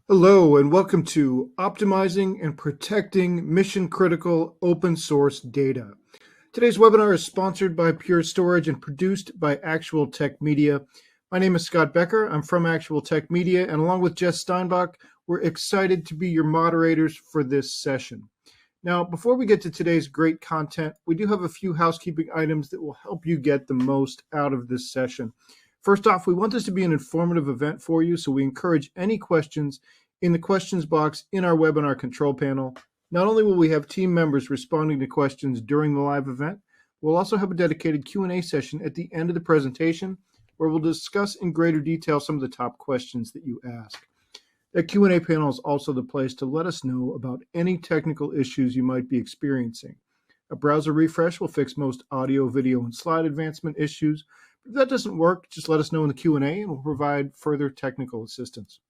Hello, and welcome to Optimizing and Protecting Mission Critical Open Source Data. Today's webinar is sponsored by Pure Storage and produced by Actual Tech Media. My name is Scott Becker. I'm from Actual Tech Media, and along with Jess Steinbach, we're excited to be your moderators for this session. Now, before we get to today's great content, we do have a few housekeeping items that will help you get the most out of this session. First off, we want this to be an informative event for you, so we encourage any questions in the questions box in our webinar control panel. Not only will we have team members responding to questions during the live event, we'll also have a dedicated Q&A session at the end of the presentation where we'll discuss in greater detail some of the top questions that you ask. That Q&A panel is also the place to let us know about any technical issues you might be experiencing. A browser refresh will fix most audio, video, and slide advancement issues. If that doesn't work, just let us know in the Q&A and we'll provide further technical assistance.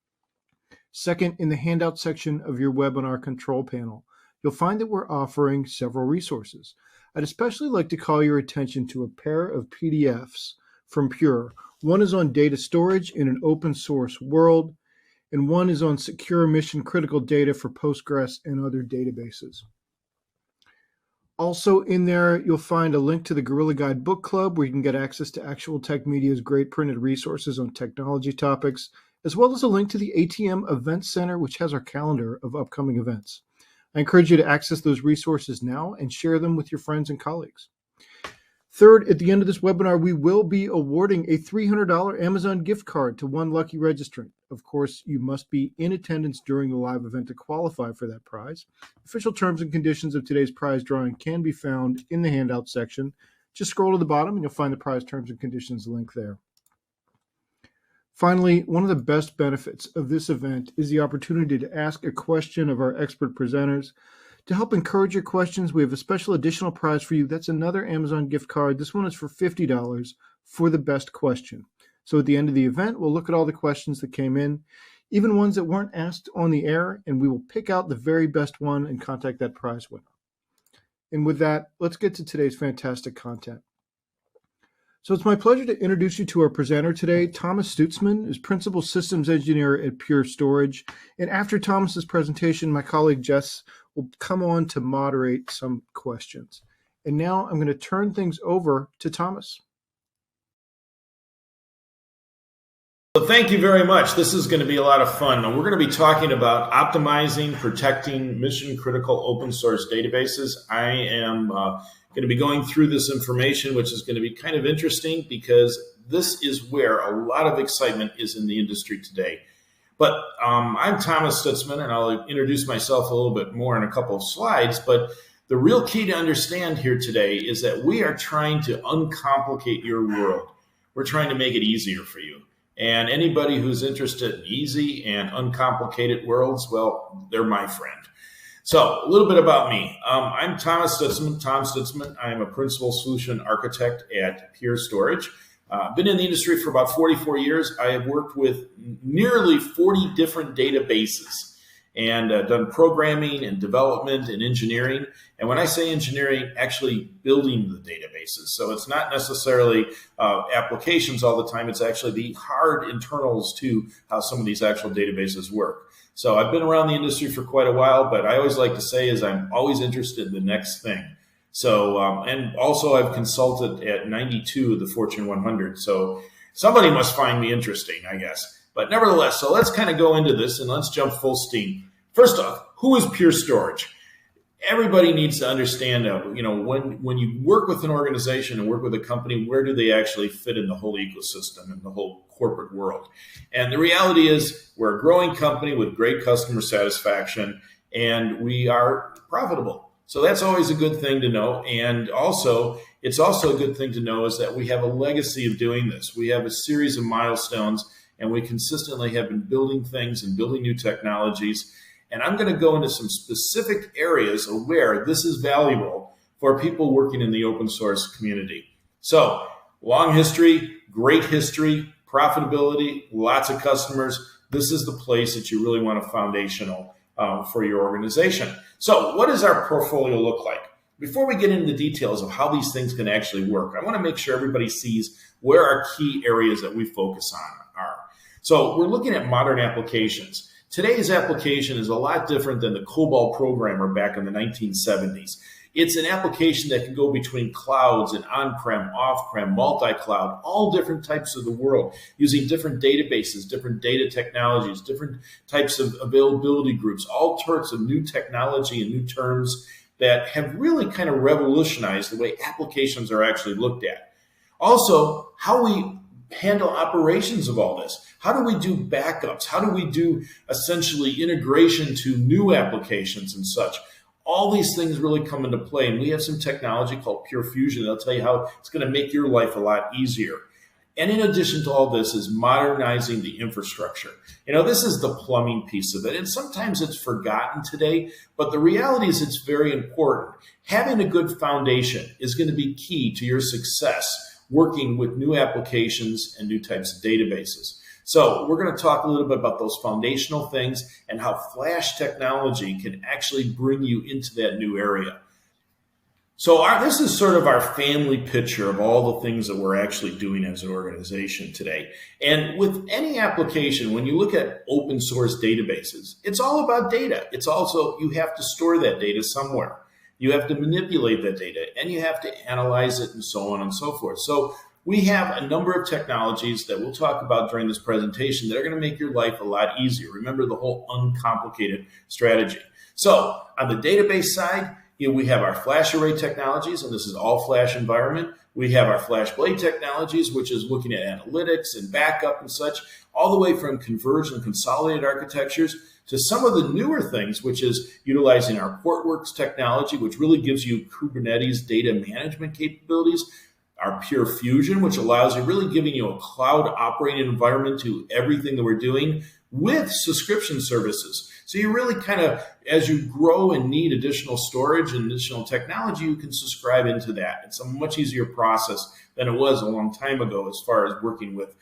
Second, in the handout section of your webinar control panel, you'll find that we're offering several resources. I'd especially like to call your attention to a pair of PDFs from Pure. One is on data storage in an open source world, and one is on secure mission critical data for Postgres and other databases. Also in there, you'll find a link to the Gorilla Guide Book Club where you can get access to Actual Tech Media's great printed resources on technology topics, as well as a link to the ATM Event Center, which has our calendar of upcoming events. I encourage you to access those resources now and share them with your friends and colleagues. Third, at the end of this webinar, we will be awarding a $300 Amazon gift card to one lucky registrant. Of course, you must be in attendance during the live event to qualify for that prize. Official terms and conditions of today's prize drawing can be found in the handout section. Just scroll to the bottom and you'll find the prize terms and conditions link there. Finally, one of the best benefits of this event is the opportunity to ask a question of our expert presenters. To help encourage your questions, we have a special additional prize for you. That's another Amazon gift card. This one is for $50 for the best question. So at the end of the event, we'll look at all the questions that came in, even ones that weren't asked on the air, and we will pick out the very best one and contact that prize winner. And with that, let's get to today's fantastic content. So it's my pleasure to introduce you to our presenter today. Thomas Stutzman is Principal Systems Engineer at Pure Storage. And after Thomas's presentation, my colleague Jess will come on to moderate some questions. And now I'm going to turn things over to Thomas. Well, thank you very much. This is going to be a lot of fun. We're going to be talking about optimizing, protecting mission-critical open source databases. I am going to be going through this information, which is going to be kind of interesting because this is where a lot of excitement is in the industry today. But I'm Thomas Stutzman, and I'll introduce myself a little bit more in a couple of slides. But the real key to understand here today is that we are trying to uncomplicate your world. We're trying to make it easier for you. And anybody who's interested in easy and uncomplicated worlds, well, they're my friend. So a little bit about me. I'm Thomas Stutzman, Tom Stutzman. I am a principal solution architect at Pure Storage. Been in the industry for about 44 years. I have worked with nearly 40 different databases and done programming and development and engineering. And when I say engineering, actually building the databases. So it's not necessarily applications all the time. It's actually the hard internals to how some of these actual databases work. So I've been around the industry for quite a while, but I always like to say is I'm always interested in the next thing. So, and also I've consulted at 92 of the Fortune 100. So somebody must find me interesting, I guess. But nevertheless, so let's kind of go into this and let's jump full steam. First off, who is Pure Storage? Everybody needs to understand, when you work with an organization and work with a company, where do they actually fit in the whole ecosystem and the whole corporate world? And the reality is we're a growing company with great customer satisfaction, and we are profitable. So that's always a good thing to know. And also, it's also a good thing to know is that we have a legacy of doing this. We have a series of milestones, and we consistently have been building things and building new technologies. And I'm going to go into some specific areas of where this is valuable for people working in the open source community. So long history, great history, profitability, lots of customers. This is the place that you really want a foundational for your organization. So what does our portfolio look like? Before we get into the details of how these things can actually work, I want to make sure everybody sees where our key areas that we focus on are. So we're looking at modern applications. Today's application is a lot different than the COBOL programmer back in the 1970s. It's an application that can go between clouds and on-prem, off-prem, multi-cloud, all different types of the world, using different databases, different data technologies, different types of availability groups, all sorts of new technology and new terms that have really kind of revolutionized the way applications are actually looked at. Also, how we handle operations of all this. How do we do backups? How do we do essentially integration to new applications and such? All these things really come into play, and we have some technology called Pure Fusion that'll tell you how it's going to make your life a lot easier. And in addition to all this is modernizing the infrastructure. This is the plumbing piece of it, and sometimes it's forgotten today, but the reality is it's very important. Having a good foundation is going to be key to your success working with new applications and new types of databases. So we're going to talk a little bit about those foundational things and how Flash technology can actually bring you into that new area. So this is sort of our family picture of all the things that we're actually doing as an organization today. And with any application, when you look at open source databases, it's all about data. It's also, you have to store that data somewhere. You have to manipulate that data, and you have to analyze it, and so on and so forth. So we have a number of technologies that we'll talk about during this presentation that are going to make your life a lot easier. Remember the whole uncomplicated strategy. So on the database side, we have our flash array technologies, and this is all flash environment. We have our FlashBlade technologies, which is looking at analytics and backup and such, all the way from converged and consolidated architectures to some of the newer things, which is utilizing our Portworx technology, which really gives you Kubernetes data management capabilities, our Pure Fusion, which allows you, really giving you a cloud operating environment to everything that we're doing with subscription services. So you really kind of, as you grow and need additional storage and additional technology, you can subscribe into that. It's a much easier process than it was a long time ago as far as working with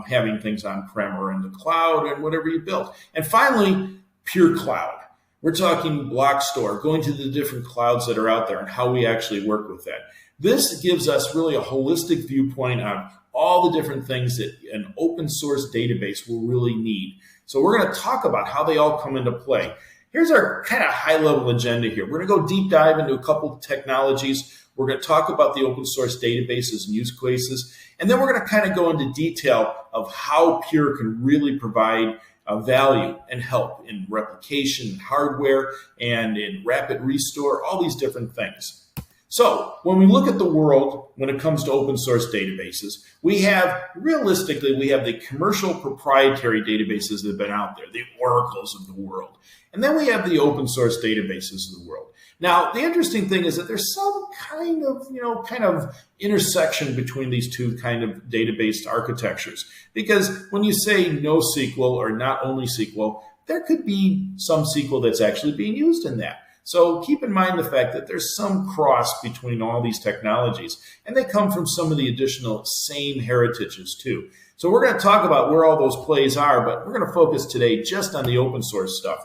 having things on-prem or in the cloud and whatever you build. And finally, Pure Cloud. We're talking block store, going to the different clouds that are out there and how we actually work with that. This gives us really a holistic viewpoint on all the different things that an open source database will really need. So we're going to talk about how they all come into play. Here's our kind of high-level agenda here. We're going to go deep dive into a couple of technologies. We're going to talk about the open source databases and use cases. And then we're going to kind of go into detail of how Pure can really provide value and help in replication, hardware, and in rapid restore, all these different things. So when we look at the world, when it comes to open source databases, we have the commercial proprietary databases that have been out there, the Oracles of the world. And then we have the open source databases of the world. Now, the interesting thing is that there's some kind of intersection between these two kind of database architectures. Because when you say NoSQL or not only SQL, there could be some SQL that's actually being used in that. So keep in mind the fact that there's some cross between all these technologies, and they come from some of the additional same heritages too. So we're going to talk about where all those plays are, but we're going to focus today just on the open source stuff.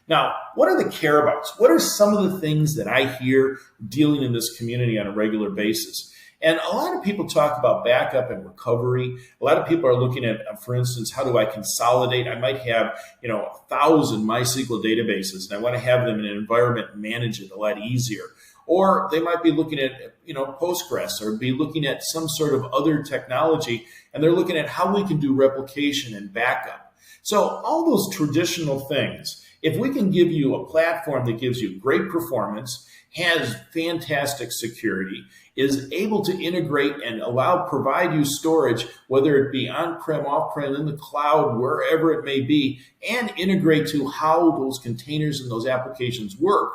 Now, what are the care abouts? What are some of the things that I hear dealing in this community on a regular basis? And a lot of people talk about backup and recovery. A lot of people are looking at, for instance, how do I consolidate? I might have, 1,000 MySQL databases, and I want to have them in an environment and manage it a lot easier. Or they might be looking at, Postgres, or be looking at some sort of other technology, and they're looking at how we can do replication and backup. So all those traditional things, if we can give you a platform that gives you great performance, has fantastic security, is able to integrate and provide you storage, whether it be on-prem, off-prem, in the cloud, wherever it may be, and integrate to how those containers and those applications work,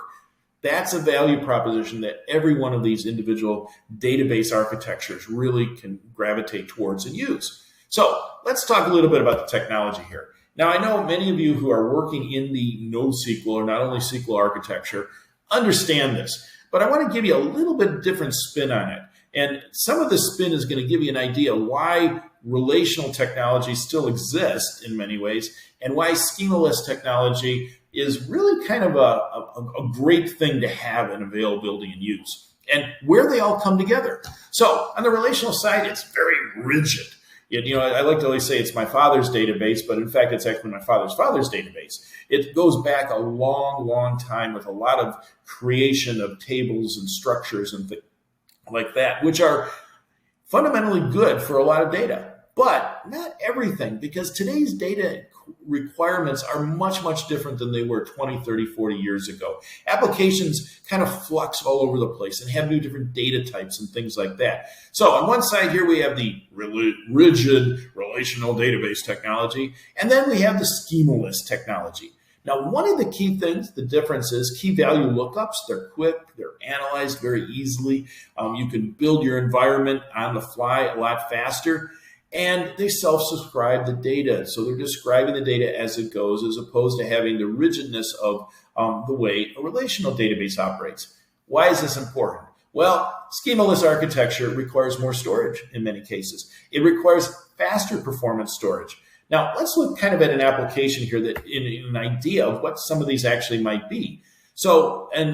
that's a value proposition that every one of these individual database architectures really can gravitate towards and use. So let's talk a little bit about the technology here. Now, I know many of you who are working in the NoSQL or not only SQL architecture understand this, but I want to give you a little bit different spin on it. And some of the spin is going to give you an idea why relational technology still exists in many ways, and why schemaless technology is really kind of a great thing to have in availability and use, and where they all come together. So on the relational side, it's very rigid. I like to always say it's my father's database, but in fact, it's actually my father's father's database. It goes back a long, long time with a lot of creation of tables and structures and things like that, which are fundamentally good for a lot of data, but not everything, because today's data requirements are much, much different than they were 20, 30, 40 years ago. Applications kind of flux all over the place and have new different data types and things like that. So on one side here, we have the rigid relational database technology, and then we have the schemaless technology. Now, one of the key things, the difference is key value lookups. They're quick, they're analyzed very easily. You can build your environment on the fly a lot faster. And they self-describe the data. So they're describing the data as it goes, as opposed to having the rigidness of the way a relational database operates. Why is this important? Well, schemaless architecture requires more storage in many cases. It requires faster performance storage. Now, let's look kind of at an application here that in an idea of what some of these actually might be. So, and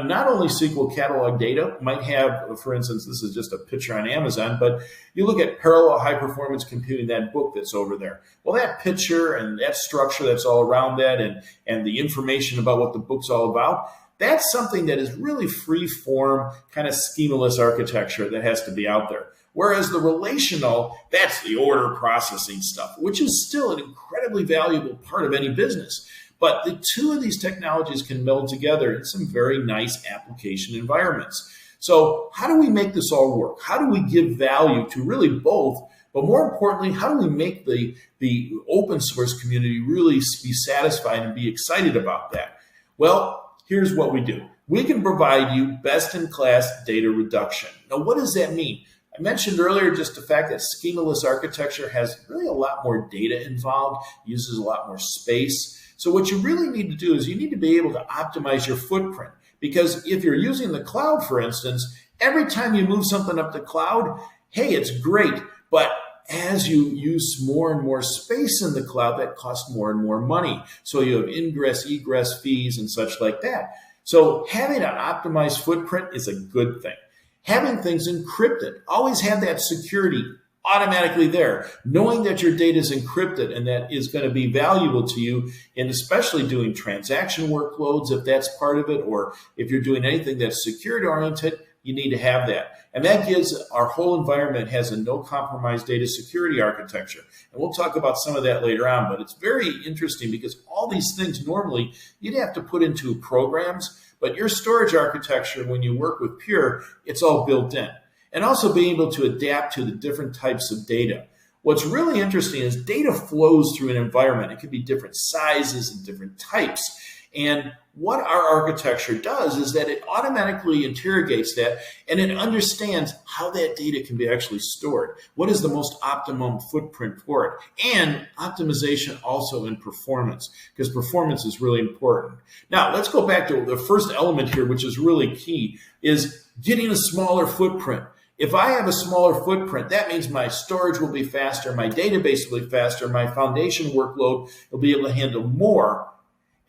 not only SQL catalog data might have, for instance, this is just a picture on Amazon, but you look at parallel high performance computing, that book that's over there. Well, that picture and that structure that's all around that and the information about what the book's all about, that's something that is really free form, kind of schemaless architecture that has to be out there. Whereas the relational, that's the order processing stuff, which is still an incredibly valuable part of any business. But the two of these technologies can meld together in some very nice application environments. So how do we make this all work? How do we give value to really both? But more importantly, how do we make the open source community really be satisfied and be excited about that? Well, here's what we do. We can provide you best-in-class data reduction. Now, what does that mean? I mentioned earlier just the fact that schemaless architecture has really a lot more data involved, uses a lot more space. So what you really need to do is you need to be able to optimize your footprint, because if you're using the cloud, for instance, every time you move something up the cloud, hey, it's great. But as you use more and more space in the cloud, that costs more and more money. So you have ingress, egress fees and such like that. So having an optimized footprint is a good thing. Having things encrypted, always have that security automatically there, knowing that your data is encrypted and that is going to be valuable to you, and especially doing transaction workloads, if that's part of it, or if you're doing anything that's security oriented, you need to have that. And that gives our whole environment has a no compromise data security architecture. And we'll talk about some of that later on, but it's very interesting because all these things normally you'd have to put into programs, but your storage architecture, when you work with Pure, it's all built in. And also being able to adapt to the different types of data. What's really interesting is data flows through an environment. It could be different sizes and different types. And what our architecture does is that it automatically interrogates that and it understands how that data can be actually stored. What is the most optimum footprint for it? And optimization also in performance, because performance is really important. Now, let's go back to the first element here, which is really key, is getting a smaller footprint. If I have a smaller footprint, that means my storage will be faster, my database will be faster, my foundation workload will be able to handle more.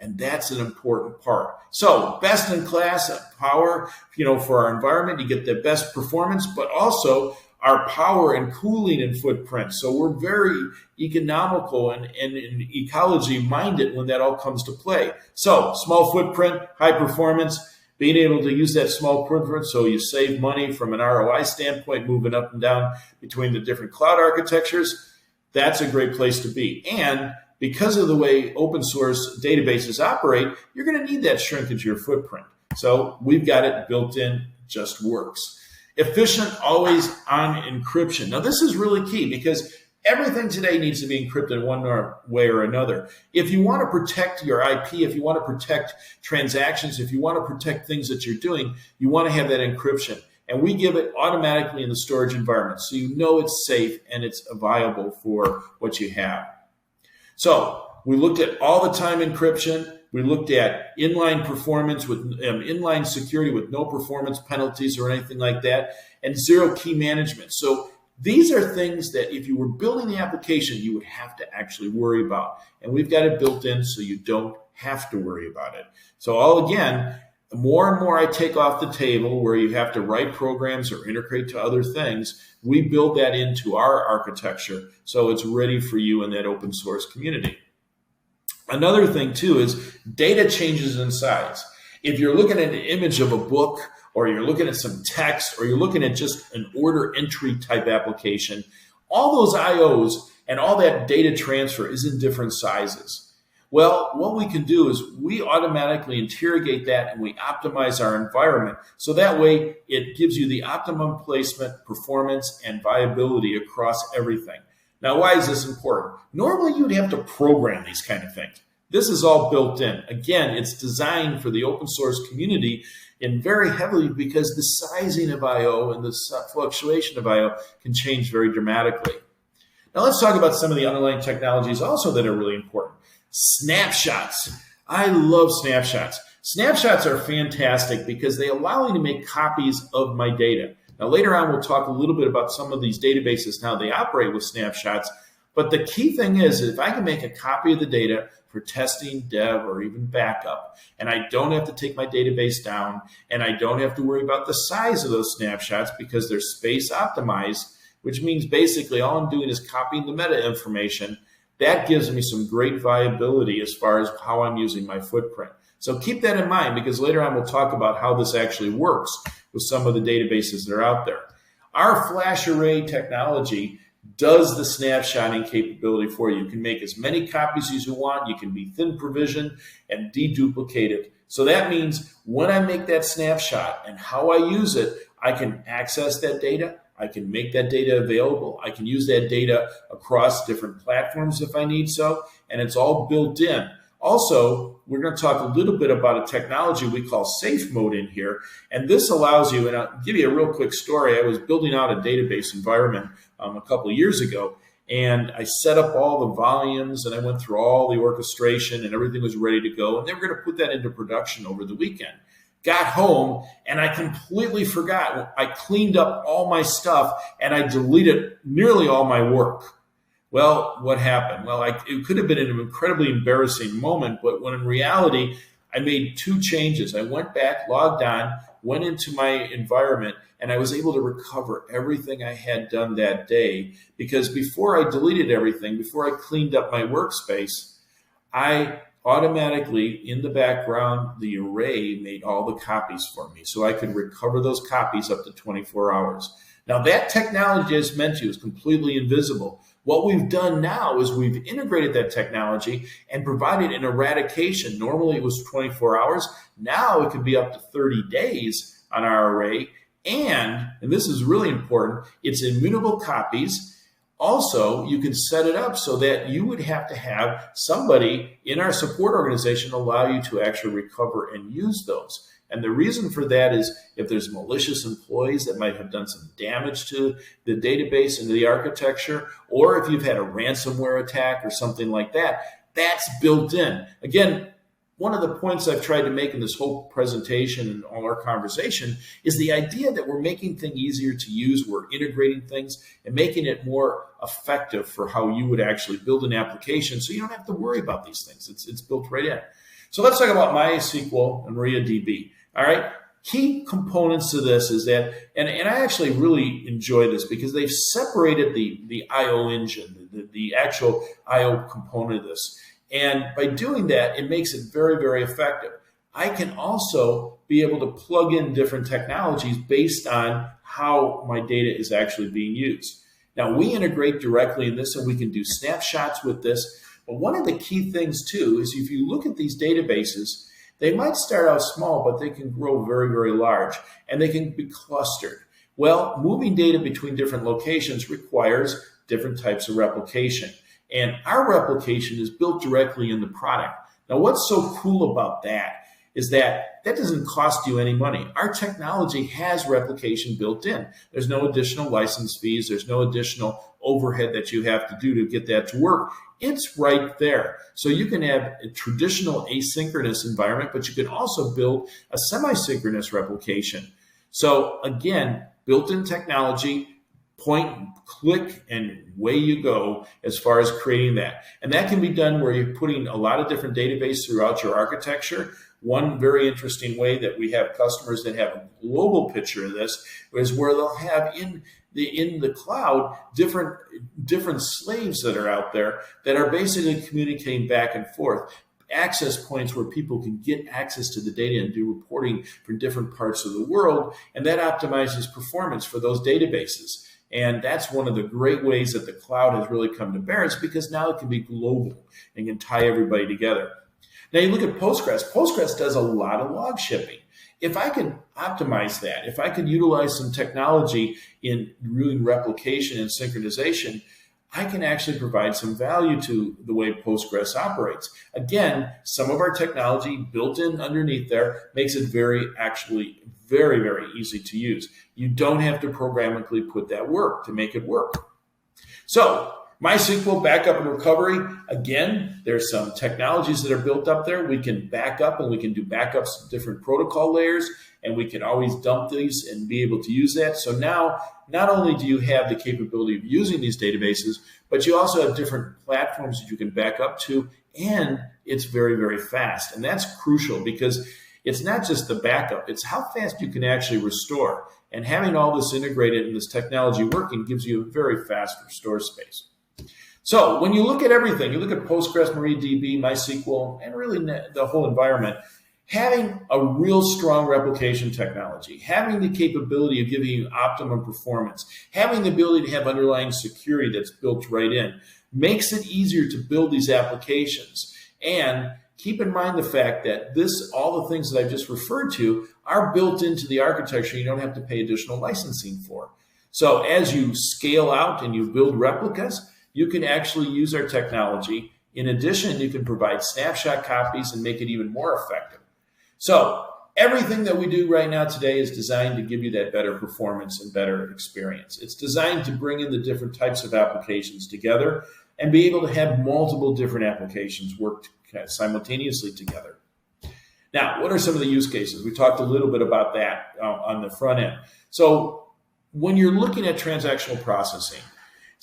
And that's an important part. So best in class power, for our environment, you get the best performance, but also our power and cooling and footprint. So we're very economical and ecology minded when that all comes to play. So small footprint, high performance, being able to use that small footprint so you save money from an ROI standpoint, moving up and down between the different cloud architectures, that's a great place to be. And because of the way open source databases operate, you're going to need that shrinkage of your footprint. So we've got it built in, just works. Efficient, always on encryption. Now this is really key because everything today needs to be encrypted in one way or another. If you want to protect your IP, if you want to protect transactions, if you want to protect things that you're doing, you want to have that encryption. And we give it automatically in the storage environment. So you know it's safe and it's viable for what you have. So we looked at all the time encryption. We looked at inline performance with inline security with no performance penalties or anything like that, and zero key management. So these are things that if you were building the application, you would have to actually worry about. And we've got it built in so you don't have to worry about it. So all again, more and more I take off the table where you have to write programs or integrate to other things, we build that into our architecture so it's ready for you in that open source community. Another thing too is data changes in size. If you're looking at an image of a book, or you're looking at some text, or you're looking at just an order entry type application, all those IOs and all that data transfer is in different sizes. Well, what we can do is we automatically interrogate that and we optimize our environment. So that way it gives you the optimum placement, performance, and viability across everything. Now, why is this important? Normally you'd have to program these kind of things. This is all built in. Again, it's designed for the open source community and very heavily because the sizing of IO and the fluctuation of IO can change very dramatically. Now let's talk about some of the underlying technologies also that are really important. Snapshots. I love snapshots. Snapshots are fantastic because they allow me to make copies of my data. Now later on, we'll talk a little bit about some of these databases and how they operate with snapshots. But the key thing is if I can make a copy of the data for testing, dev, or even backup, and I don't have to take my database down, and I don't have to worry about the size of those snapshots because they're space optimized, which means basically all I'm doing is copying the meta information. That gives me some great viability as far as how I'm using my footprint. So keep that in mind because later on we'll talk about how this actually works with some of the databases that are out there. Our flash array technology does the snapshotting capability for you. You can make as many copies as you want. You can be thin provisioned and deduplicate it. So that means when I make that snapshot and how I use it, I can access that data. I can make that data available. I can use that data across different platforms if I need so, and it's all built in. Also, we're going to talk a little bit about a technology we call safe mode in here, and this allows you, and I'll give you a real quick story. I was building out a database environment a couple of years ago, and I set up all the volumes, and I went through all the orchestration, and everything was ready to go, and they were going to put that into production over the weekend. Got home and I completely forgot. I cleaned up all my stuff and I deleted nearly all my work. Well, what happened? Well, it could have been an incredibly embarrassing moment, but when in reality, I made two changes. I went back, logged on, went into my environment, and I was able to recover everything I had done that day because before I deleted everything, before I cleaned up my workspace, I automatically in the background, the array made all the copies for me so I could recover those copies up to 24 hours. Now that technology, as meant to, is completely invisible. What we've done now is we've integrated that technology and provided an eradication. Normally it was 24 hours. Now it could be up to 30 days on our array. And this is really important, it's immutable copies. Also, you can set it up so that you would have to have somebody in our support organization allow you to actually recover and use those. And the reason for that is if there's malicious employees that might have done some damage to the database and to the architecture, or if you've had a ransomware attack or something like that, that's built in. Again, one of the points I've tried to make in this whole presentation and all our conversation is the idea that we're making things easier to use, we're integrating things and making it more effective for how you would actually build an application so you don't have to worry about these things. It's built right in. So let's talk about MySQL and MariaDB. All right. Key components to this is that, and I actually really enjoy this because they've separated the IO engine, the actual IO component of this. And by doing that, it makes it very, very effective. I can also be able to plug in different technologies based on how my data is actually being used. Now, we integrate directly in this and we can do snapshots with this. But one of the key things, too, is if you look at these databases, they might start out small, but they can grow very, very large, and they can be clustered. Well, moving data between different locations requires different types of replication. And our replication is built directly in the product. Now, what's so cool about that is that doesn't cost you any money. Our technology has replication built in. There's no additional license fees. There's no additional overhead that you have to do to get that to work. It's right there. So you can have a traditional asynchronous environment, but you can also build a semi-synchronous replication. So again, built-in technology, point, click, and away you go as far as creating that. And that can be done where you're putting a lot of different databases throughout your architecture, One very interesting way that we have customers that have a global picture of this is where they'll have in the cloud different slaves that are out there that are basically communicating back and forth. Access points where people can get access to the data and do reporting from different parts of the world, and that optimizes performance for those databases. And that's one of the great ways that the cloud has really come to bear, is because now it can be global and can tie everybody together. Now you look at Postgres. Postgres does a lot of log shipping. If I can optimize that, if I can utilize some technology in doing replication and synchronization, I can actually provide some value to the way Postgres operates. Again, some of our technology built in underneath there makes it very, very easy to use. You don't have to programmatically put that work to make it work. So, MySQL backup and recovery, again, there's some technologies that are built up there. We can back up and we can do backups of different protocol layers, and we can always dump these and be able to use that. So now, not only do you have the capability of using these databases, but you also have different platforms that you can back up to, and it's very, very fast. And that's crucial because it's not just the backup, it's how fast you can actually restore. And having all this integrated and this technology working gives you a very fast restore space. So when you look at everything, you look at Postgres, MariaDB, MySQL, and really the whole environment, having a real strong replication technology, having the capability of giving you optimum performance, having the ability to have underlying security that's built right in, makes it easier to build these applications. And keep in mind the fact that all the things that I've just referred to are built into the architecture. You don't have to pay additional licensing for. So as you scale out and you build replicas, you can actually use our technology. In addition, you can provide snapshot copies and make it even more effective. So everything that we do right now today is designed to give you that better performance and better experience. It's designed to bring in the different types of applications together and be able to have multiple different applications work simultaneously together. Now, what are some of the use cases? We talked a little bit about that on the front end. So when you're looking at transactional processing,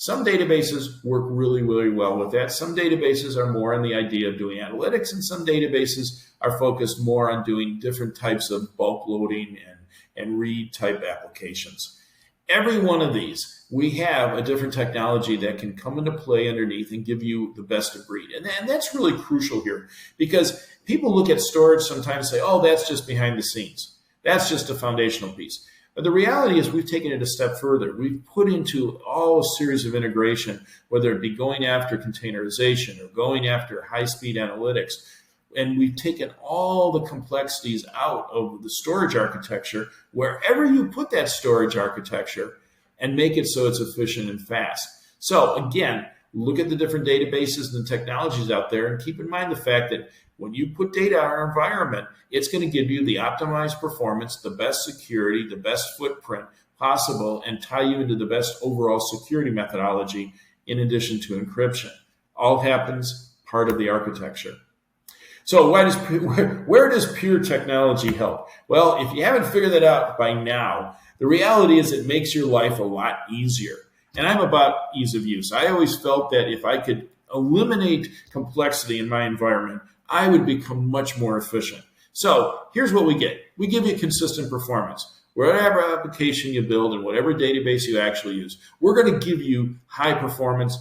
some databases work really, really well with that. Some databases are more on the idea of doing analytics, and some databases are focused more on doing different types of bulk loading and read type applications. Every one of these, we have a different technology that can come into play underneath and give you the best of breed. And that's really crucial here, because people look at storage sometimes and say, oh, that's just behind the scenes. That's just a foundational piece. But the reality is we've taken it a step further. We've put into all a series of integration, whether it be going after containerization or going after high-speed analytics. And we've taken all the complexities out of the storage architecture, wherever you put that storage architecture, and make it so it's efficient and fast. So again, look at the different databases and the technologies out there, and keep in mind the fact that when you put data in our environment, it's going to give you the optimized performance, the best security, the best footprint possible, and tie you into the best overall security methodology in addition to encryption. All happens part of the architecture. So where does pure technology help? Well, if you haven't figured that out by now, the reality is it makes your life a lot easier. And I'm about ease of use. I always felt that if I could eliminate complexity in my environment, I would become much more efficient. So here's what we get. We give you consistent performance. Whatever application you build and whatever database you actually use, we're going to give you high performance,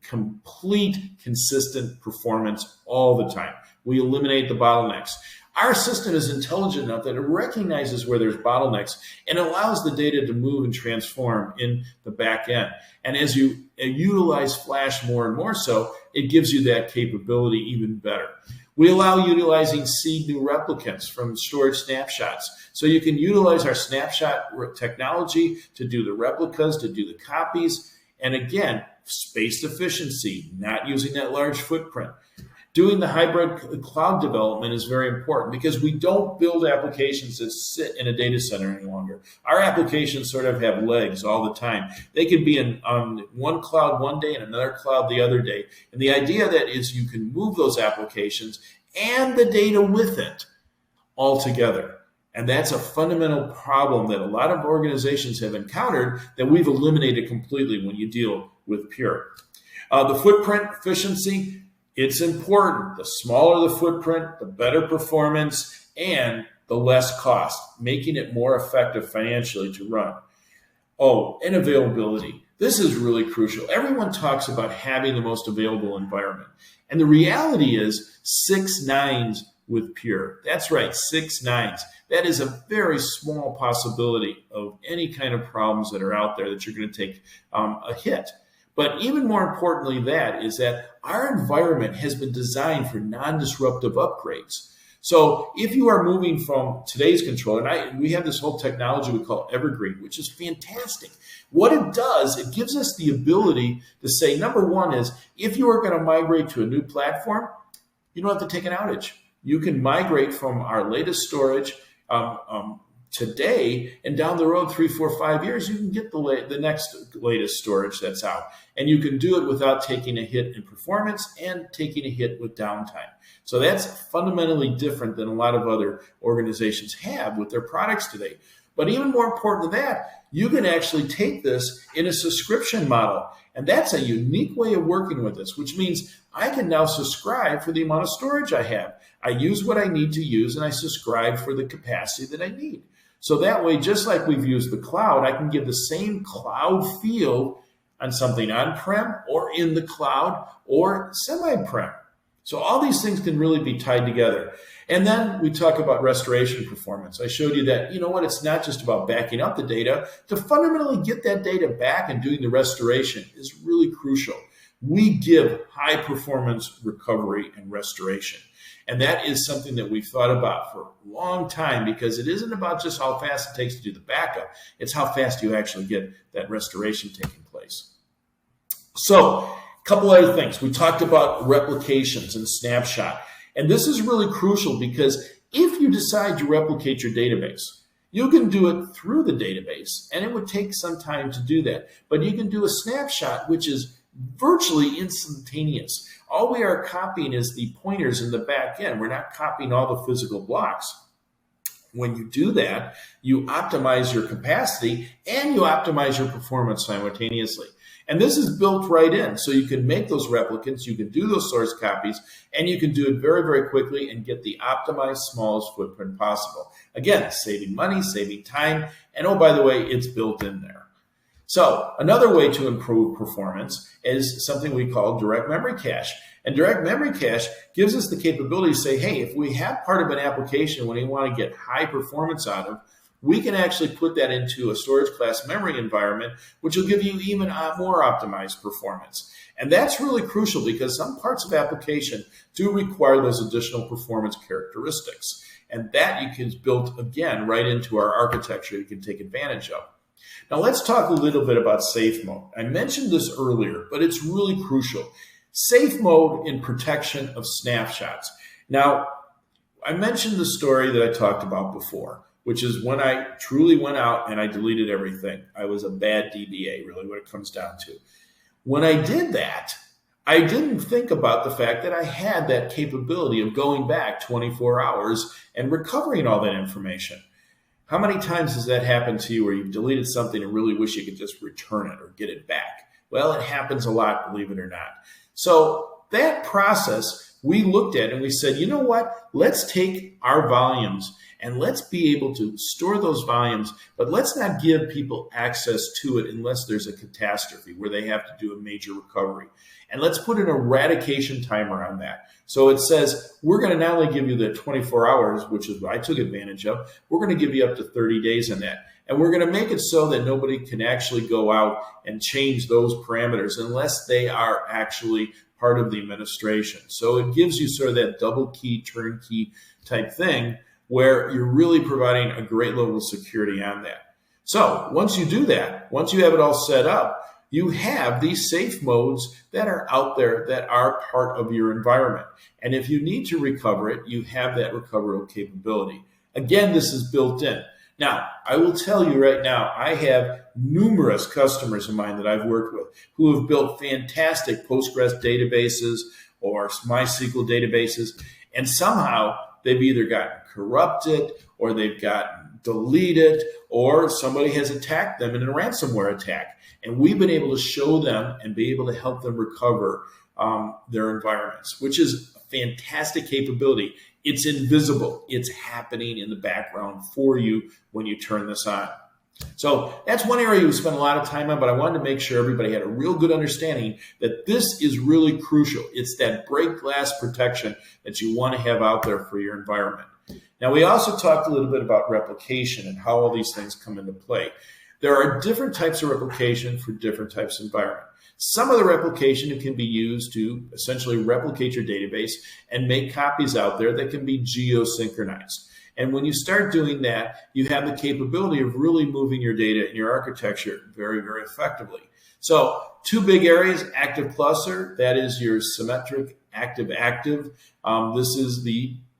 complete, consistent performance all the time. We eliminate the bottlenecks. Our system is intelligent enough that it recognizes where there's bottlenecks and allows the data to move and transform in the back end. And as you utilize Flash more and more so, it gives you that capability even better. We allow utilizing seed new replicants from storage snapshots. So you can utilize our snapshot technology to do the replicas, to do the copies. And again, space efficiency, not using that large footprint. Doing the hybrid cloud development is very important because we don't build applications that sit in a data center any longer. Our applications sort of have legs all the time. They could be on one cloud one day and another cloud the other day. And the idea that is you can move those applications and the data with it all together. And that's a fundamental problem that a lot of organizations have encountered that we've eliminated completely when you deal with Pure. The footprint efficiency, It's important. The smaller the footprint, the better performance, and the less cost, making it more effective financially to run. Oh, and availability. This is really crucial. Everyone talks about having the most available environment. And the reality is 6 nines with Pure. That's right, 6 nines. That is a very small possibility of any kind of problems that are out there that you're going to take a hit. But even more importantly, that is that our environment has been designed for non-disruptive upgrades. So if you are moving from today's controller, and we have this whole technology we call Evergreen, which is fantastic. What it does, it gives us the ability to say, number one is, if you are going to migrate to a new platform, you don't have to take an outage. You can migrate from our latest storage today, and down the road, 3, 4, 5 years, you can get the next latest storage that's out. And you can do it without taking a hit in performance and taking a hit with downtime. So that's fundamentally different than a lot of other organizations have with their products today. But even more important than that, you can actually take this in a subscription model. And that's a unique way of working with this, which means I can now subscribe for the amount of storage I have. I use what I need to use, and I subscribe for the capacity that I need. So that way, just like we've used the cloud, I can give the same cloud feel on something on-prem or in the cloud or semi-prem. So all these things can really be tied together. And then we talk about restoration performance. I showed you that, you know what, it's not just about backing up the data. To fundamentally get that data back and doing the restoration is really crucial. We give high performance recovery and restoration. And that is something that we've thought about for a long time, because it isn't about just how fast it takes to do the backup. It's how fast you actually get that restoration taking place. So a couple other things. We talked about replications and snapshot. And this is really crucial, because if you decide to replicate your database, you can do it through the database, and it would take some time to do that. But you can do a snapshot, which is virtually instantaneous. All we are copying is the pointers in the back end. We're not copying all the physical blocks. When you do that, you optimize your capacity and you optimize your performance simultaneously. And this is built right in. So you can make those replicants, you can do those source copies, and you can do it very, very quickly and get the optimized smallest footprint possible. Again, saving money, saving time, and oh, by the way, it's built in there. So another way to improve performance is something we call direct memory cache. And direct memory cache gives us the capability to say, hey, if we have part of an application when we want to get high performance out of, we can actually put that into a storage class memory environment, which will give you even more optimized performance. And that's really crucial, because some parts of application do require those additional performance characteristics. And that you can build, again, right into our architecture you can take advantage of. Now let's talk a little bit about safe mode. I mentioned this earlier, but it's really crucial. Safe mode in protection of snapshots. Now, I mentioned the story that I talked about before, which is when I truly went out and I deleted everything. I was a bad DBA, really, what it comes down to. When I did that, I didn't think about the fact that I had that capability of going back 24 hours and recovering all that information. How many times has that happened to you where you've deleted something and really wish you could just return it or get it back? Well, it happens a lot, believe it or not. So that process we looked at and we said, you know what? Let's take our volumes and let's be able to store those volumes, but let's not give people access to it unless there's a catastrophe where they have to do a major recovery. And let's put an eradication timer on that. So it says, we're going to not only give you the 24 hours, which is what I took advantage of, we're going to give you up to 30 days on that. And we're going to make it so that nobody can actually go out and change those parameters unless they are actually part of the administration. So it gives you sort of that double key, turnkey type thing where you're really providing a great level of security on that. So once you do that, once you have it all set up, you have these safe modes that are out there that are part of your environment. And if you need to recover it, you have that recoverable capability. Again, this is built in. Now, I will tell you right now, I have numerous customers of mine that I've worked with who have built fantastic Postgres databases or MySQL databases, and somehow they've either gotten corrupted or they've gotten deleted or somebody has attacked them in a ransomware attack. And we've been able to show them and be able to help them recover their environments, which is a fantastic capability. It's invisible. It's happening in the background for you when you turn this on. So that's one area we spent a lot of time on, but I wanted to make sure everybody had a real good understanding that this is really crucial. It's that break glass protection that you want to have out there for your environment. Now, we also talked a little bit about replication and how all these things come into play. There are different types of replication for different types of environment. Some of the replication can be used to essentially replicate your database and make copies out there that can be geosynchronized. And when you start doing that, you have the capability of really moving your data and your architecture very, very effectively. So 2 big areas, active cluster, that is your symmetric active-active.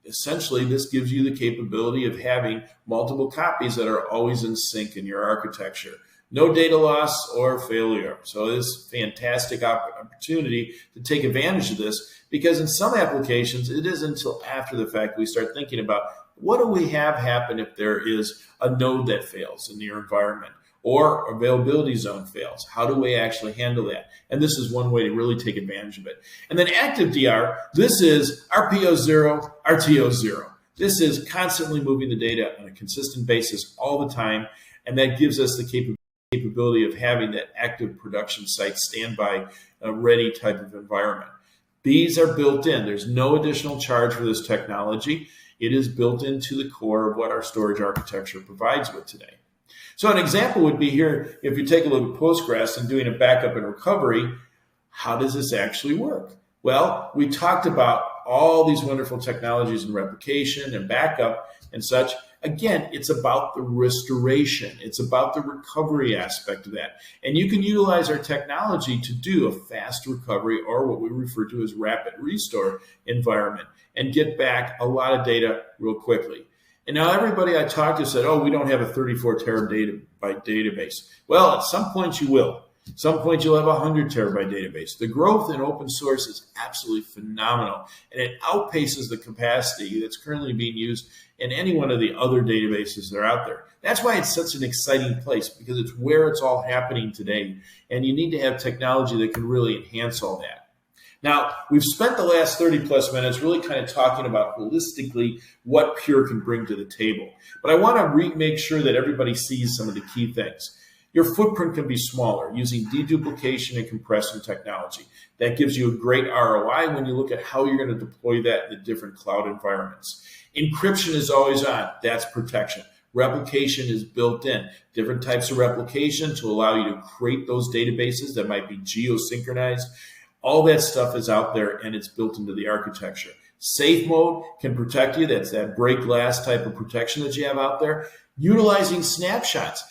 Essentially, this gives you the capability of having multiple copies that are always in sync in your architecture. No data loss or failure. So this is a fantastic opportunity to take advantage of this, because in some applications, it isn't until after the fact we start thinking about what do we have happen if there is a node that fails in your environment or availability zone fails. How do we actually handle that? And this is one way to really take advantage of it. And then active DR, this is RPO0, RTO0. This is constantly moving the data on a consistent basis all the time, and that gives us the capability of having that active production site standby ready type of environment. These are built in. There's no additional charge for this technology. It is built into the core of what our storage architecture provides with today. So an example would be here, if you take a look at Postgres and doing a backup and recovery, how does this actually work? Well, we talked about all these wonderful technologies in replication and backup and such. Again, it's about the restoration. It's about the recovery aspect of that. And you can utilize our technology to do a fast recovery, or what we refer to as rapid restore environment, and get back a lot of data real quickly. And now everybody I talked to said, oh, we don't have a 34 terabyte database. Well, at some point you will. At some point you'll have a 100 terabyte database. The growth in open source is absolutely phenomenal, and it outpaces the capacity that's currently being used in any one of the other databases that are out there. That's why it's such an exciting place, because it's where it's all happening today, and you need to have technology that can really enhance all that. Now, we've spent the last 30 plus minutes really kind of talking about holistically what Pure can bring to the table. But I want to make sure that everybody sees some of the key things. Your footprint can be smaller using deduplication and compression technology. That gives you a great ROI when you look at how you're going to deploy that in the different cloud environments. Encryption is always on. That's protection. Replication is built in. Different types of replication to allow you to create those databases that might be geosynchronized. All that stuff is out there, and it's built into the architecture. Safe mode can protect you. That's that break glass type of protection that you have out there. Utilizing snapshots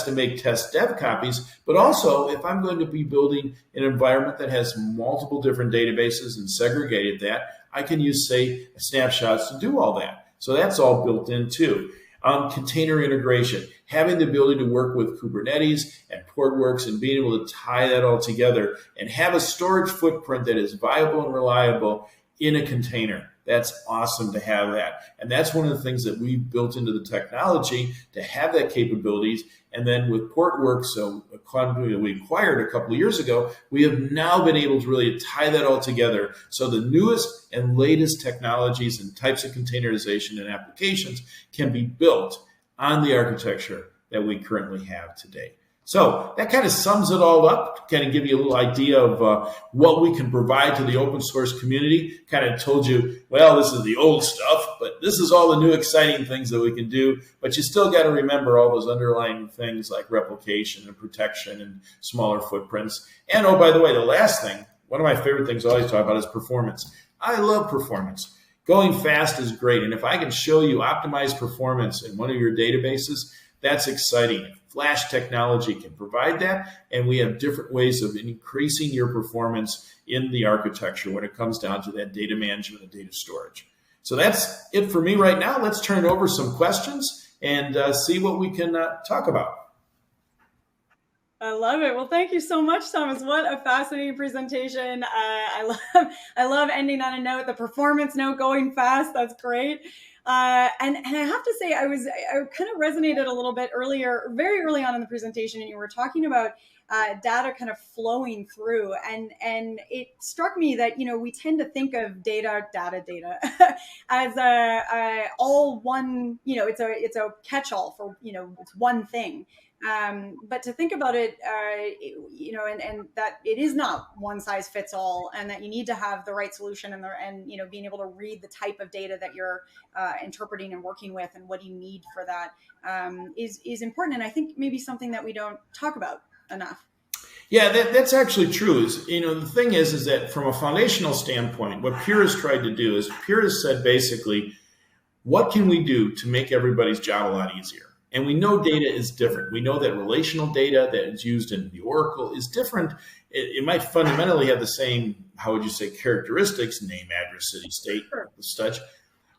to make test dev copies, but also if I'm going to be building an environment that has multiple different databases and segregated that, I can use, say, snapshots to do all that. So that's all built in too. Container integration, having the ability to work with Kubernetes and Portworx and being able to tie that all together and have a storage footprint that is viable and reliable in a container. That's awesome to have that. And that's one of the things that we've built into the technology to have that capabilities. And then with Portworx, so a company that we acquired a couple of years ago, we have now been able to really tie that all together. So the newest and latest technologies and types of containerization and applications can be built on the architecture that we currently have today. So that kind of sums it all up, kind of give you a little idea of what we can provide to the open source community. Kind of told you, well, this is the old stuff, but this is all the new exciting things that we can do. But you still got to remember all those underlying things like replication and protection and smaller footprints. And oh, by the way, the last thing, one of my favorite things I always talk about is performance. I love performance. Going fast is great. And if I can show you optimized performance in one of your databases, that's exciting. Flash technology can provide that, and we have different ways of increasing your performance in the architecture when it comes down to that data management and data storage. So that's it for me right now. Let's turn over some questions and see what we can talk about. I love it. Well, thank you so much, Thomas. What a fascinating presentation. I love ending on a note, the performance note, going fast. That's great. And I have to say, I kind of resonated a little bit earlier, very early on in the presentation, and you were talking about data kind of flowing through, and it struck me that we tend to think of data as a all one, it's a catch-all for it's one thing. But to think about it, and that it is not one size fits all, and that you need to have the right solution and being able to read the type of data that you're interpreting and working with, and what you need for that is important. And I think maybe something that we don't talk about enough. Yeah, that's actually true. The thing is that from a foundational standpoint, what Pure has tried to do is Pure has said basically, what can we do to make everybody's job a lot easier? And we know data is different. We know that relational data that is used in the Oracle is different. It might fundamentally have the same, how would you say, characteristics, name, address, city, state, such.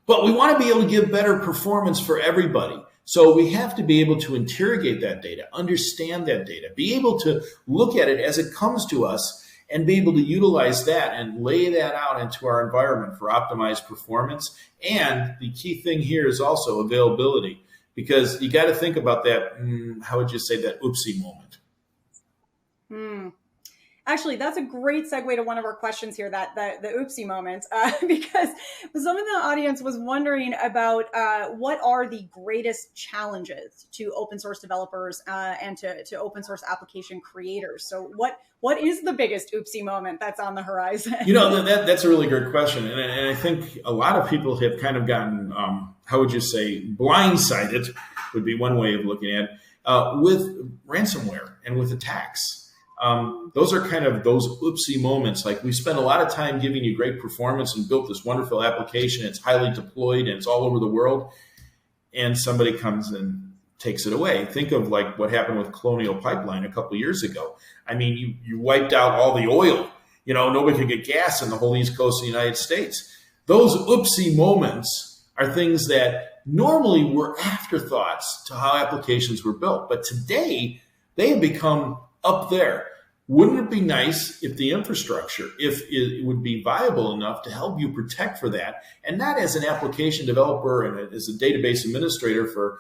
But we want to be able to give better performance for everybody. So we have to be able to interrogate that data, understand that data, be able to look at it as it comes to us, and be able to utilize that and lay that out into our environment for optimized performance. And the key thing here is also availability, because you got to think about that, how would you say, that oopsie moment. Actually, that's a great segue to one of our questions here, that the oopsie moment, because some of the audience was wondering about what are the greatest challenges to open source developers and to open source application creators. So what is the biggest oopsie moment that's on the horizon? That's a really great question. And I think a lot of people have kind of gotten, how would you say, blindsided would be one way of looking at it, with ransomware and with attacks. Those are kind of those oopsie moments. Like, we spend a lot of time giving you great performance and built this wonderful application. It's highly deployed and it's all over the world. And somebody comes and takes it away. Think of like what happened with Colonial Pipeline a couple of years ago. I mean, you wiped out all the oil. Nobody could get gas in the whole East Coast of the United States. Those oopsie moments are things that normally were afterthoughts to how applications were built. But today, they have become up there. Wouldn't it be nice if the infrastructure, if it would be viable enough to help you protect for that, and not as an application developer and as a database administrator for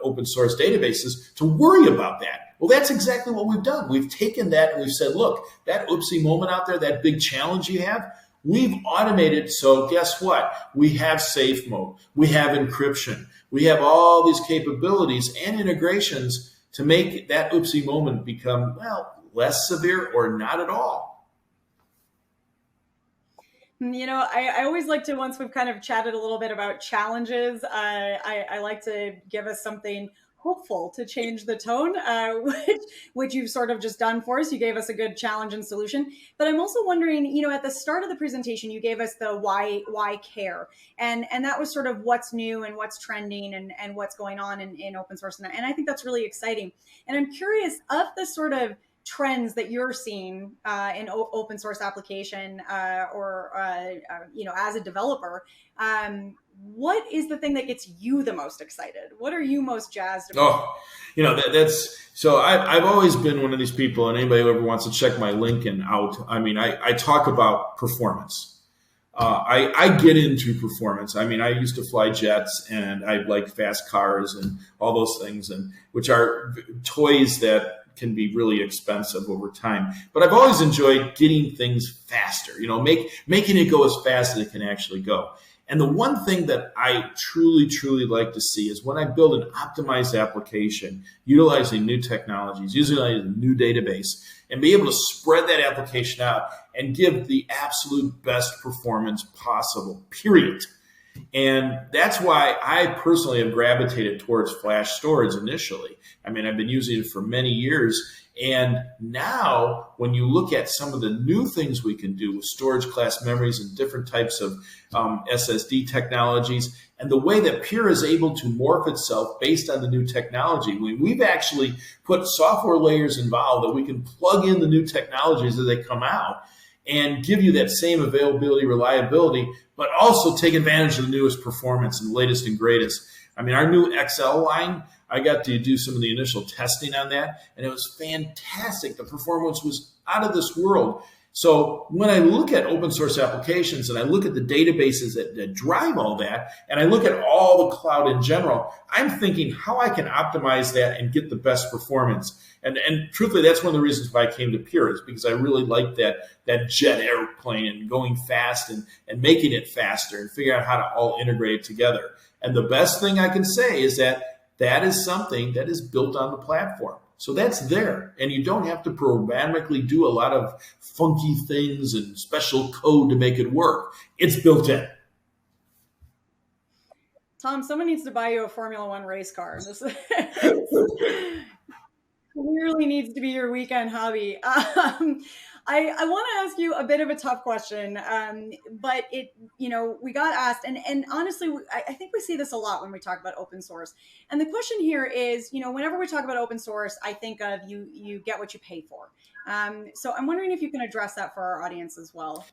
open source databases to worry about that? Well, that's exactly what we've done. We've taken that and we've said, look, that oopsie moment out there, that big challenge you have, we've automated. So guess what? We have safe mode. We have encryption. We have all these capabilities and integrations to make that oopsie moment become, less severe or not at all. I always like to, once we've kind of chatted a little bit about challenges, I like to give us something hopeful to change the tone, which you've sort of just done for us. You gave us a good challenge and solution. But I'm also wondering, at the start of the presentation, you gave us the why care. And that was sort of what's new and what's trending and what's going on in open source. And I think that's really exciting. And I'm curious, of the sort of trends that you're seeing in open source application or as a developer, what is the thing that gets you the most excited? What are you most jazzed about? That's so I've always been one of these people, and anybody who ever wants to check my LinkedIn out, I mean, I talk about performance. I get into performance. I mean, I used to fly jets, and I like fast cars and all those things, and which are toys that can be really expensive over time. But I've always enjoyed getting things faster, making it go as fast as it can actually go. And the one thing that I truly, truly like to see is when I build an optimized application, utilizing new technologies, using a new database, and be able to spread that application out and give the absolute best performance possible, period. And that's why I personally have gravitated towards flash storage initially. I mean, I've been using it for many years. And now when you look at some of the new things we can do with storage class memories and different types of SSD technologies, and the way that Pure is able to morph itself based on the new technology, we've actually put software layers involved that we can plug in the new technologies as they come out and give you that same availability, reliability, but also take advantage of the newest performance and the latest and greatest. I mean, our new XL line, I got to do some of the initial testing on that, and it was fantastic. The performance was out of this world. So when I look at open source applications and I look at the databases that drive all that, and I look at all the cloud in general, I'm thinking how I can optimize that and get the best performance. And truthfully, that's one of the reasons why I came to Pure, is because I really like that jet airplane and going fast and making it faster and figuring out how to all integrate it together. And the best thing I can say is that is something that is built on the platform. So that's there, and you don't have to programmatically do a lot of funky things and special code to make it work. It's built in. Tom, someone needs to buy you a Formula One race car. This clearly needs to be your weekend hobby. I want to ask you a bit of a tough question, but we got asked, and honestly, I think we see this a lot when we talk about open source. And the question here is, whenever we talk about open source, I think of you get what you pay for. So I'm wondering if you can address that for our audience as well.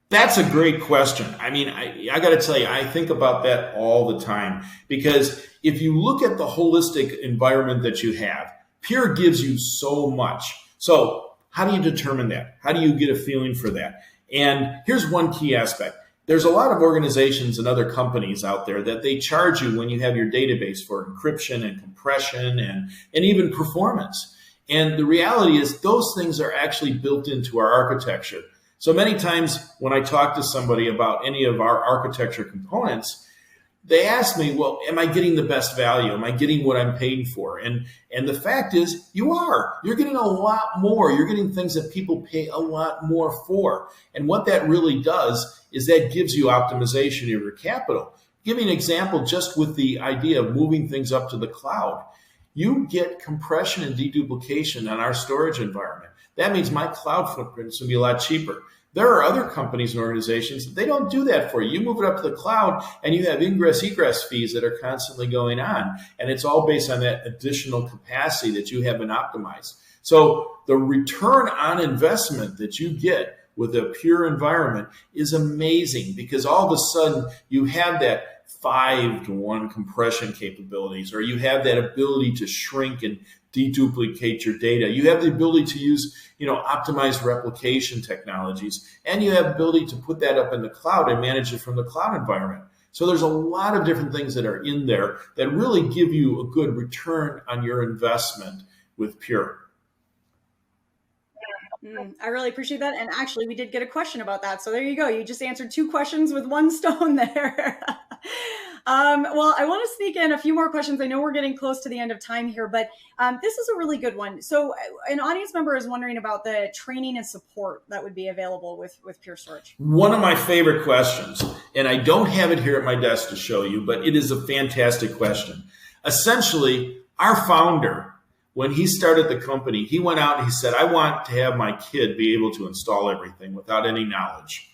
That's a great question. I mean, I got to tell you, I think about that all the time, because if you look at the holistic environment that you have, Pure gives you so much. So how do you determine that? How do you get a feeling for that? And here's one key aspect. There's a lot of organizations and other companies out there that they charge you when you have your database for encryption and compression and even performance. And the reality is those things are actually built into our architecture. So many times when I talk to somebody about any of our architecture components, they ask me, well, am I getting the best value? Am I getting what I'm paying for? And the fact is, you are. You're getting a lot more. You're getting things that people pay a lot more for. And what that really does is that gives you optimization of your capital. Give me an example just with the idea of moving things up to the cloud. You get compression and deduplication on our storage environment. That means my cloud footprint is going to be a lot cheaper. There are other companies and organizations that they don't do that for you. You move it up to the cloud and you have ingress egress fees that are constantly going on. And it's all based on that additional capacity that you have been optimized. So the return on investment that you get with a Pure environment is amazing, because all of a sudden you have that 5-to-1 compression capabilities, or you have that ability to shrink and deduplicate your data. You have the ability to use, optimized replication technologies, and you have the ability to put that up in the cloud and manage it from the cloud environment. So there's a lot of different things that are in there that really give you a good return on your investment with Pure. I really appreciate that. And actually, we did get a question about that. So there you go. You just answered 2 questions with 1 stone there. Well, I want to sneak in a few more questions. I know we're getting close to the end of time here, but this is a really good one. So an audience member is wondering about the training and support that would be available with Pure Storage. One of my favorite questions, and I don't have it here at my desk to show you, but it is a fantastic question. Essentially, our founder, when he started the company, he went out and he said, I want to have my kid be able to install everything without any knowledge.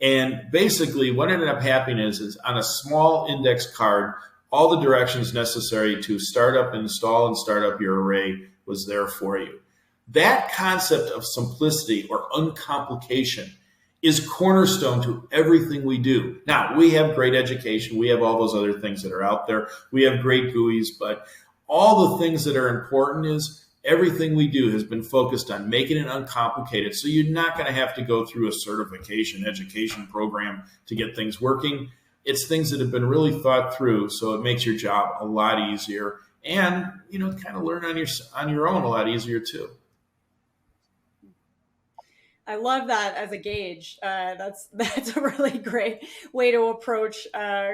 And basically what ended up happening is on a small index card, all the directions necessary to start up, install, and start up your array was there for you. That concept of simplicity or uncomplication is cornerstone to everything we do. Now, we have great education. We have all those other things that are out there. We have great GUIs, but all the things that are important is everything we do has been focused on making it uncomplicated. So you're not going to have to go through a certification education program to get things working. It's things that have been really thought through, so it makes your job a lot easier, and kind of learn on your own a lot easier too. I love that as a gauge. That's a really great way to approach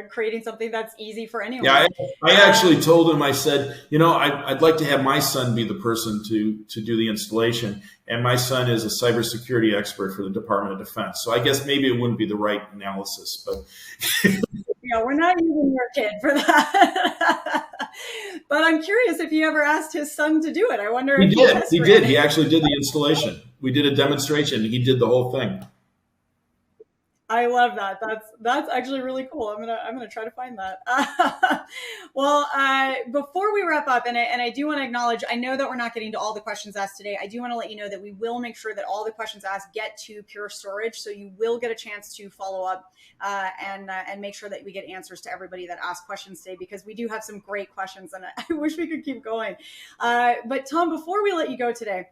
creating something that's easy for anyone. Yeah, I actually told him, I said, I'd like to have my son be the person to do the installation. And my son is a cybersecurity expert for the Department of Defense. So I guess maybe it wouldn't be the right analysis, but yeah, we're not using your kid for that. But I'm curious if you ever asked his son to do it. I wonder if he did. He actually did the installation. We did a demonstration. He did the whole thing. I love that. That's actually really cool. I'm gonna try to find that. Well, before we wrap up, and I do want to acknowledge, I know that we're not getting to all the questions asked today. I do want to let you know that we will make sure that all the questions asked get to Pure Storage, so you will get a chance to follow up and make sure that we get answers to everybody that asked questions today, because we do have some great questions, and I wish we could keep going. But Tom, before we let you go today,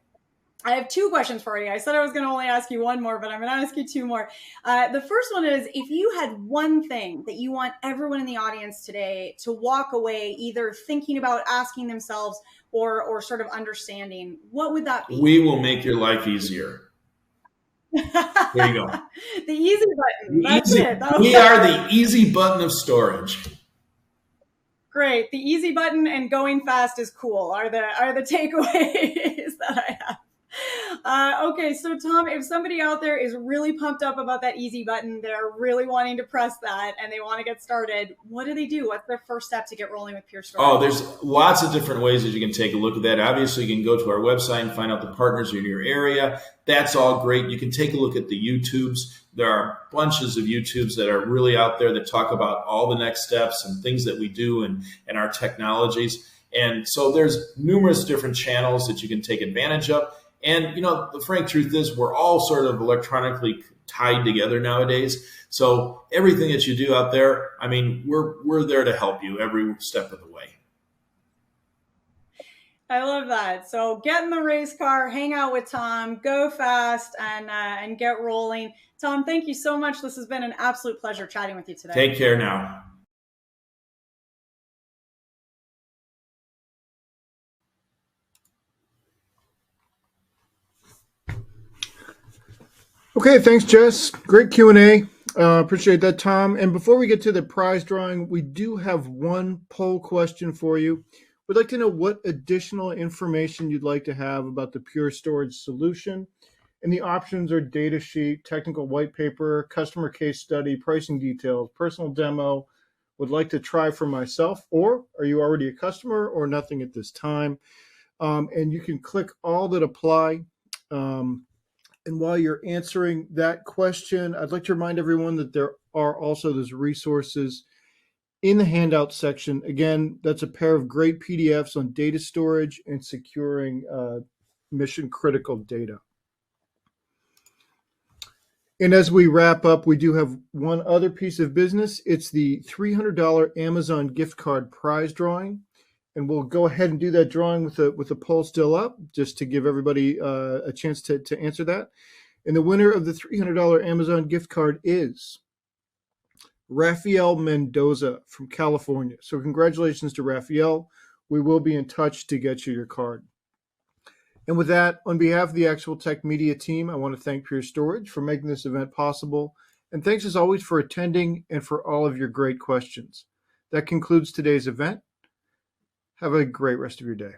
I have two questions for you. I said I was going to only ask you one more, but I'm going to ask you two more. The first one is, if you had one thing that you want everyone in the audience today to walk away either thinking about, asking themselves, or sort of understanding, what would that be? We will make your life easier. There you go. The easy button. That's it. We are the easy button of storage. Great. The easy button and going fast is cool are the takeaways that I have. Okay, so Tom, if somebody out there is really pumped up about that easy button, they're really wanting to press that and they want to get started, what do they do? What's their first step to get rolling with Pure Storage? Oh, there's lots of different ways that you can take a look at that. Obviously, you can go to our website and find out the partners in your area. That's all great. You can take a look at the YouTubes. There are bunches of YouTubes that are really out there that talk about all the next steps and things that we do and our technologies. And so there's numerous different channels that you can take advantage of. And, the frank truth is we're all sort of electronically tied together nowadays. So everything that you do out there, I mean, we're there to help you every step of the way. I love that. So get in the race car, hang out with Tom, go fast, and get rolling. Tom, thank you so much. This has been an absolute pleasure chatting with you today. Take care now. Okay, thanks, Jess. Great Q&A. Appreciate that, Tom. And before we get to the prize drawing, we do have one poll question for you. We'd like to know what additional information you'd like to have about the Pure Storage solution. And the options are data sheet, technical white paper, customer case study, pricing details, personal demo, would like to try for myself, or are you already a customer or nothing at this time? And you can click all that apply. And while you're answering that question, I'd like to remind everyone that there are also those resources in the handout section. Again, that's a pair of great PDFs on data storage and securing mission critical data. And as we wrap up, we do have one other piece of business. It's the $300 Amazon gift card prize drawing. And we'll go ahead and do that drawing with the poll still up, just to give everybody a chance to answer that. And the winner of the $300 Amazon gift card is Rafael Mendoza from California. So congratulations to Rafael. We will be in touch to get you your card. And with that, on behalf of the Actual Tech Media team, I want to thank Pure Storage for making this event possible. And thanks as always for attending and for all of your great questions. That concludes today's event. Have a great rest of your day.